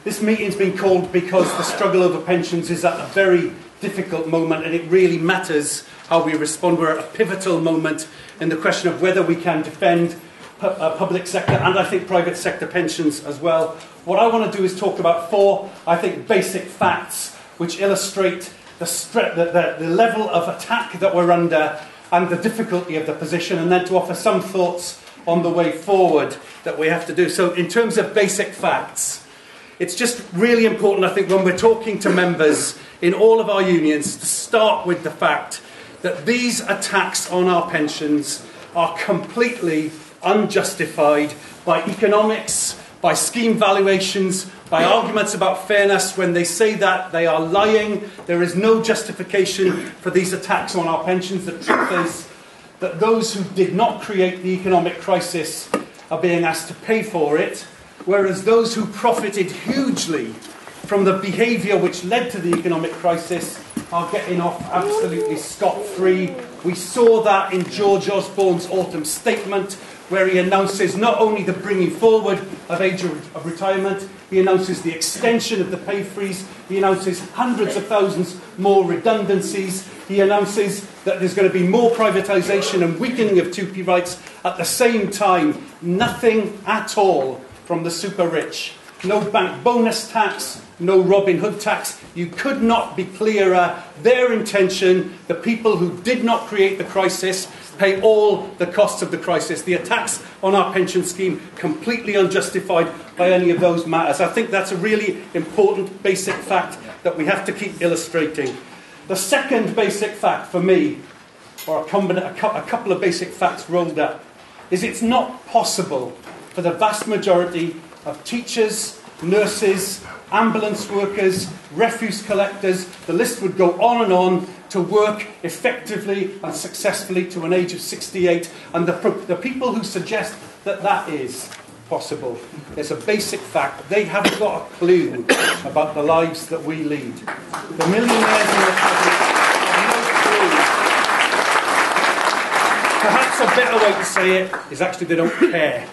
This meeting's been called because the struggle over pensions is at a very difficult moment, and it really matters how we respond. We're at a pivotal moment in the question of whether we can defend public sector and, I think, private sector pensions as well. What I want to do is talk about four, I think, basic facts which illustrate the level of attack that we're under and the difficulty of the position, and then to offer some thoughts on the way forward that we have to do. So in terms of basic facts, it's just really important, I think, when we're talking to members in all of our unions, to start with the fact that these attacks on our pensions are completely unjustified by economics, by scheme valuations, by arguments about fairness. When they say that, they are lying. There is no justification for these attacks on our pensions. The truth is that those who did not create the economic crisis are being asked to pay for it, whereas those who profited hugely from the behaviour which led to the economic crisis are getting off absolutely scot-free. We saw that in George Osborne's autumn statement, where he announces not only the bringing forward of age of retirement, he announces the extension of the pay freeze, he announces hundreds of thousands more redundancies, he announces that there's going to be more privatisation and weakening of 2P rights. At the same time, nothing at all from the super rich. No bank bonus tax, no Robin Hood tax. You could not be clearer. Their intention, the people who did not create the crisis, pay all the costs of the crisis. The attacks on our pension scheme, completely unjustified by any of those matters. I think that's a really important basic fact that we have to keep illustrating. The second basic fact for me, or a couple of basic facts rolled up, is it's not possible for the vast majority of teachers, nurses, ambulance workers, refuse collectors, the list would go on, to work effectively and successfully to an age of 68. And the people who suggest that that is possible, there's a basic fact. They haven't got a clue about the lives that we lead. The millionaires in the public have no clue. Perhaps a better way to say it is actually they don't care.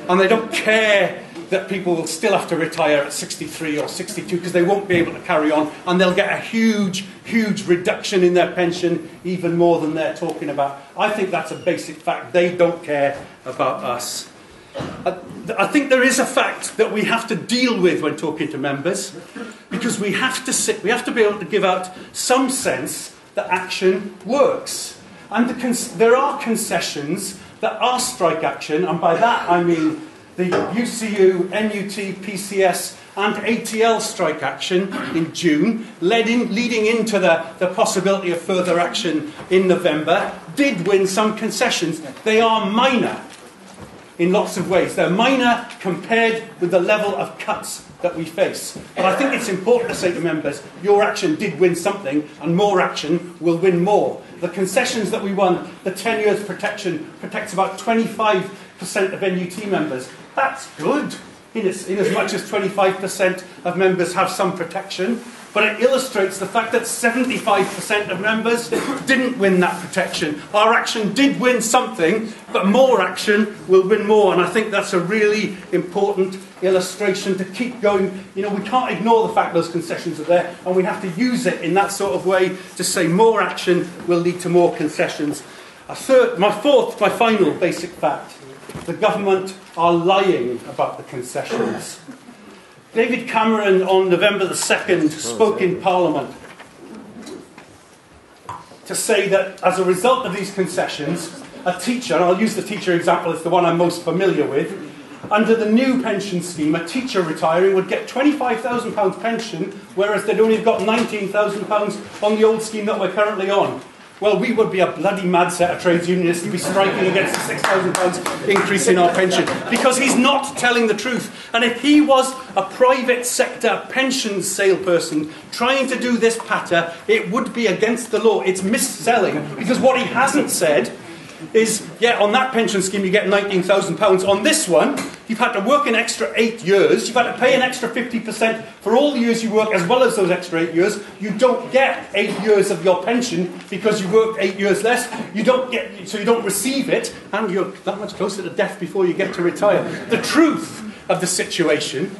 And they don't care that people will still have to retire at 63 or 62 because they won't be able to carry on, and they'll get a huge, huge reduction in their pension, even more than they're talking about. I think that's a basic fact. They don't care about us. I think there is a fact that we have to deal with when talking to members, because we have to be able to give out some sense that action works. And there are concessions that are strike action, and by that I mean the UCU, NUT, PCS and ATL strike action in June, leading into the possibility of further action in November, did win some concessions. They are minor in lots of ways. They're minor compared with the level of cuts that we face. But I think it's important to say to members, your action did win something, and more action will win more. The concessions that we won, the 10 years protection, protects about 25% of NUT members. That's good, in as much as 25% of members have some protection. But it illustrates the fact that 75% of members didn't win that protection. Our action did win something, but more action will win more. And I think that's a really important illustration to keep going. You know, we can't ignore the fact those concessions are there, and we have to use it in that sort of way to say more action will lead to more concessions. My final basic fact. The government are lying about the concessions. David Cameron on November the 2nd spoke in Parliament to say that as a result of these concessions, a teacher, and I'll use the teacher example, it's the one I'm most familiar with, under the new pension scheme, a teacher retiring would get £25,000 pension, whereas they'd only got £19,000 on the old scheme that we're currently on. Well, we would be a bloody mad set of trades unionists to be striking against the £6,000 increase in our pension, because he's not telling the truth. And if he was a private sector pension salesperson trying to do this patter, it would be against the law. It's mis-selling, because what he hasn't said is, yeah, on that pension scheme you get £19,000. On this one, you've had to work an extra 8 years. You've had to pay an extra 50% for all the years you work, as well as those extra 8 years. You don't get 8 years of your pension because you worked 8 years less. So you don't receive it, and you're that much closer to death before you get to retire. The truth of the situation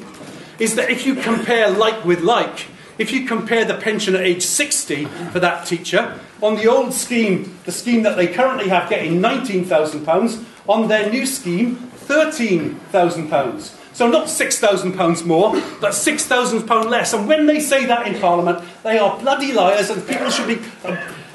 is that if you compare like with like, if you compare the pension at age 60 for that teacher, on the old scheme, the scheme that they currently have getting £19,000, on their new scheme, £13,000. So not £6,000 more, but £6,000 less. And when they say that in Parliament, they are bloody liars, and people should be...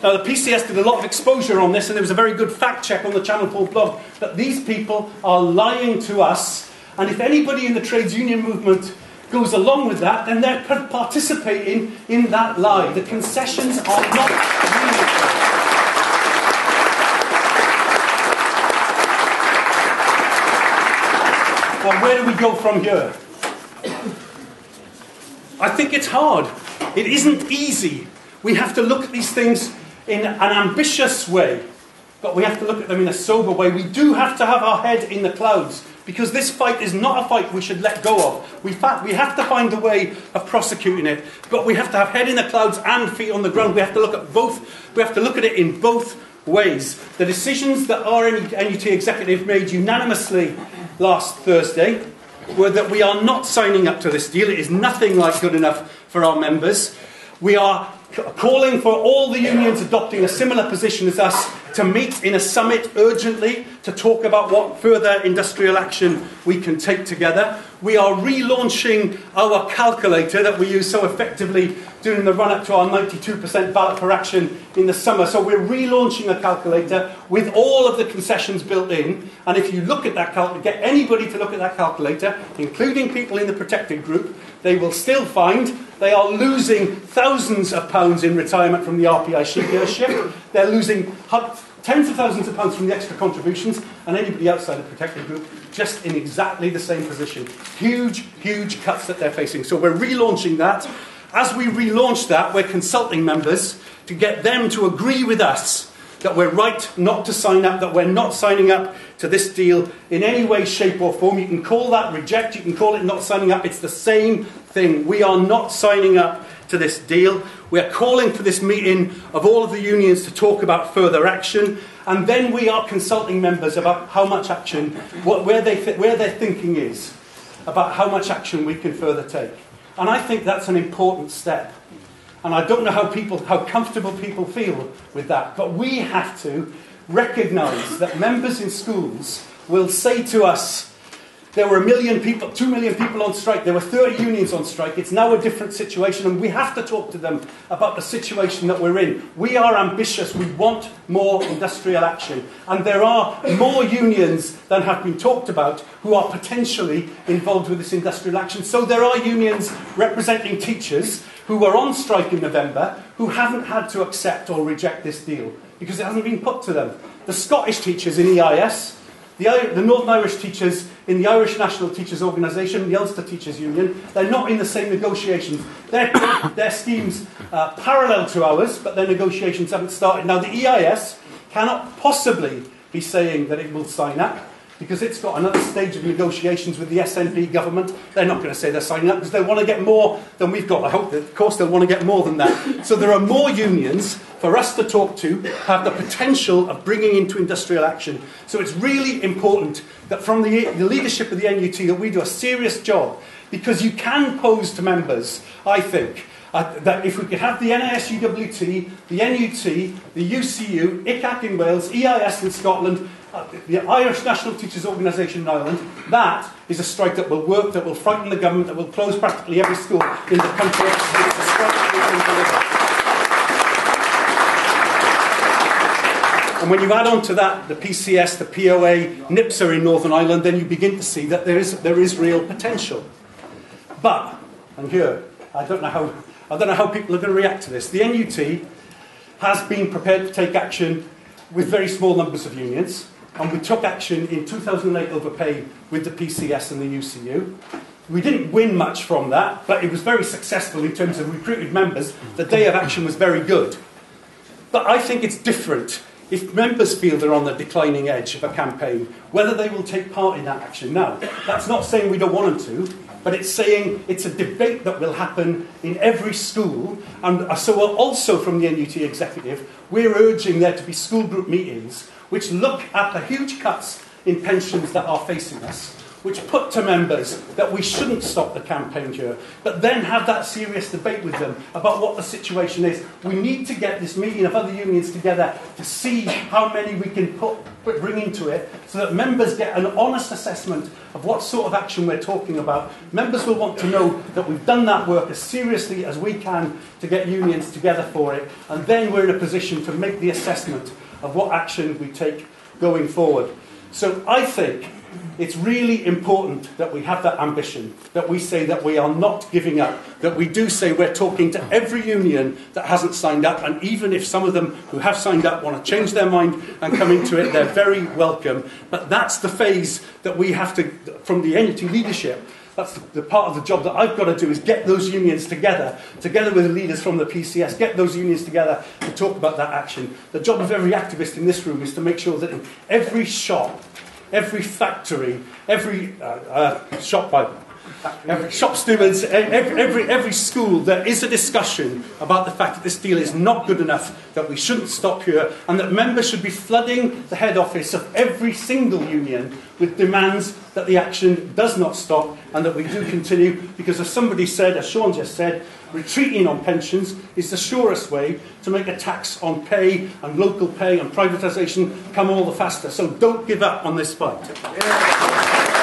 Now, the PCS did a lot of exposure on this, and there was a very good fact check on the Channel 4 blog, that these people are lying to us. And if anybody in the trades union movement goes along with that, then they're participating in that lie. The concessions are not real. Well, where do we go from here? I think it's hard. It isn't easy. We have to look at these things in an ambitious way, but we have to look at them in a sober way. We do have to have our head in the clouds, because this fight is not a fight we should let go of. We have to find a way of prosecuting it, but we have to have head in the clouds and feet on the ground. We have to look at both. We have to look at it in both ways. The decisions that our NUT executive made unanimously last Thursday were that we are not signing up to this deal. It is nothing like good enough for our members. We are calling for all the unions adopting a similar position as us to meet in a summit urgently to talk about what further industrial action we can take together. We are relaunching our calculator that we use so effectively during the run-up to our 92% ballot for action in the summer. So we're relaunching a calculator with all of the concessions built in. And if you look at that calculator, get anybody to look at that calculator, including people in the protected group, they will still find they are losing thousands of pounds in retirement from the RPI shift. They're losing tens of thousands of pounds from the extra contributions, and anybody outside the protected group just in exactly the same position. Huge, huge cuts that they're facing. So we're relaunching that. As we relaunch that, we're consulting members to get them to agree with us that we're right not to sign up, that we're not signing up to this deal in any way, shape or form. You can call that reject, you can call it not signing up. It's the same thing. We are not signing up to this deal. We're calling for this meeting of all of the unions to talk about further action, and then we are consulting members about how much action, where their thinking is about how much action we can further take. And I think that's an important step. And I don't know how comfortable people feel with that, but we have to recognise that members in schools will say to us, there were 1 million people, 2 million people on strike, there were 30 unions on strike, it's now a different situation, and we have to talk to them about the situation that we're in. We are ambitious, we want more industrial action, and there are more unions than have been talked about who are potentially involved with this industrial action. So there are unions representing teachers who were on strike in November who haven't had to accept or reject this deal because it hasn't been put to them. The Scottish teachers in EIS, the Northern Irish teachers in the Irish National Teachers Organisation, the Ulster Teachers Union, they're not in the same negotiations. Their schemes parallel to ours, but their negotiations haven't started. Now, the EIS cannot possibly be saying that it will sign up because it's got another stage of negotiations with the SNP government. They're not going to say they're signing up because they want to get more than we've got. I hope that, of course, they'll want to get more than that. So there are more unions for us to talk to, have the potential of bringing into industrial action. So it's really important that from the leadership of the NUT that we do a serious job, because you can pose to members, I think, that if we could have the NISUWT, the NUT, the UCU, ICAC in Wales, EIS in Scotland, the Irish National Teachers Organisation in Ireland, that is a strike that will work, that will frighten the government, that will close practically every school in the country. It's a strike that we can deliver. And when you add on to that the PCS, the POA, NIPSA in Northern Ireland, then you begin to see that there is real potential. But, and here, I don't know how people are going to react to this. The NUT has been prepared to take action with very small numbers of unions, and we took action in 2008 over pay with the PCS and the UCU. We didn't win much from that, but it was very successful in terms of recruited members. The day of action was very good. But I think it's different if members feel they're on the declining edge of a campaign, whether they will take part in that action. Now, that's not saying we don't want them to, but it's saying it's a debate that will happen in every school. And so we're also, from the NUT executive, we're urging there to be school group meetings which look at the huge cuts in pensions that are facing us. which put to members that we shouldn't stop the campaign here, but then have that serious debate with them about what the situation is. We need to get this meeting of other unions together to see how many we can bring into it, so that members get an honest assessment of what sort of action we're talking about. Members will want to know that we've done that work as seriously as we can to get unions together for it, and then we're in a position to make the assessment of what action we take going forward. So I think it's really important that we have that ambition, that we say that we are not giving up, that we do say we're talking to every union that hasn't signed up, and even if some of them who have signed up want to change their mind and come into it, they're very welcome. But that's the phase that we have to, from the NUT leadership, that's the part of the job that I've got to do, is get those unions together with the leaders from the PCS, get those unions together to talk about that action. The job of every activist in this room is to make sure that in every shop, every factory, every shop stewards, every school, there is a discussion about the fact that this deal is not good enough, that we shouldn't stop here, and that members should be flooding the head office of every single union with demands that the action does not stop and that we do continue, because as somebody said, as Sean just said, retreating on pensions is the surest way to make a tax on pay and local pay and privatisation come all the faster. So don't give up on this fight. Yeah.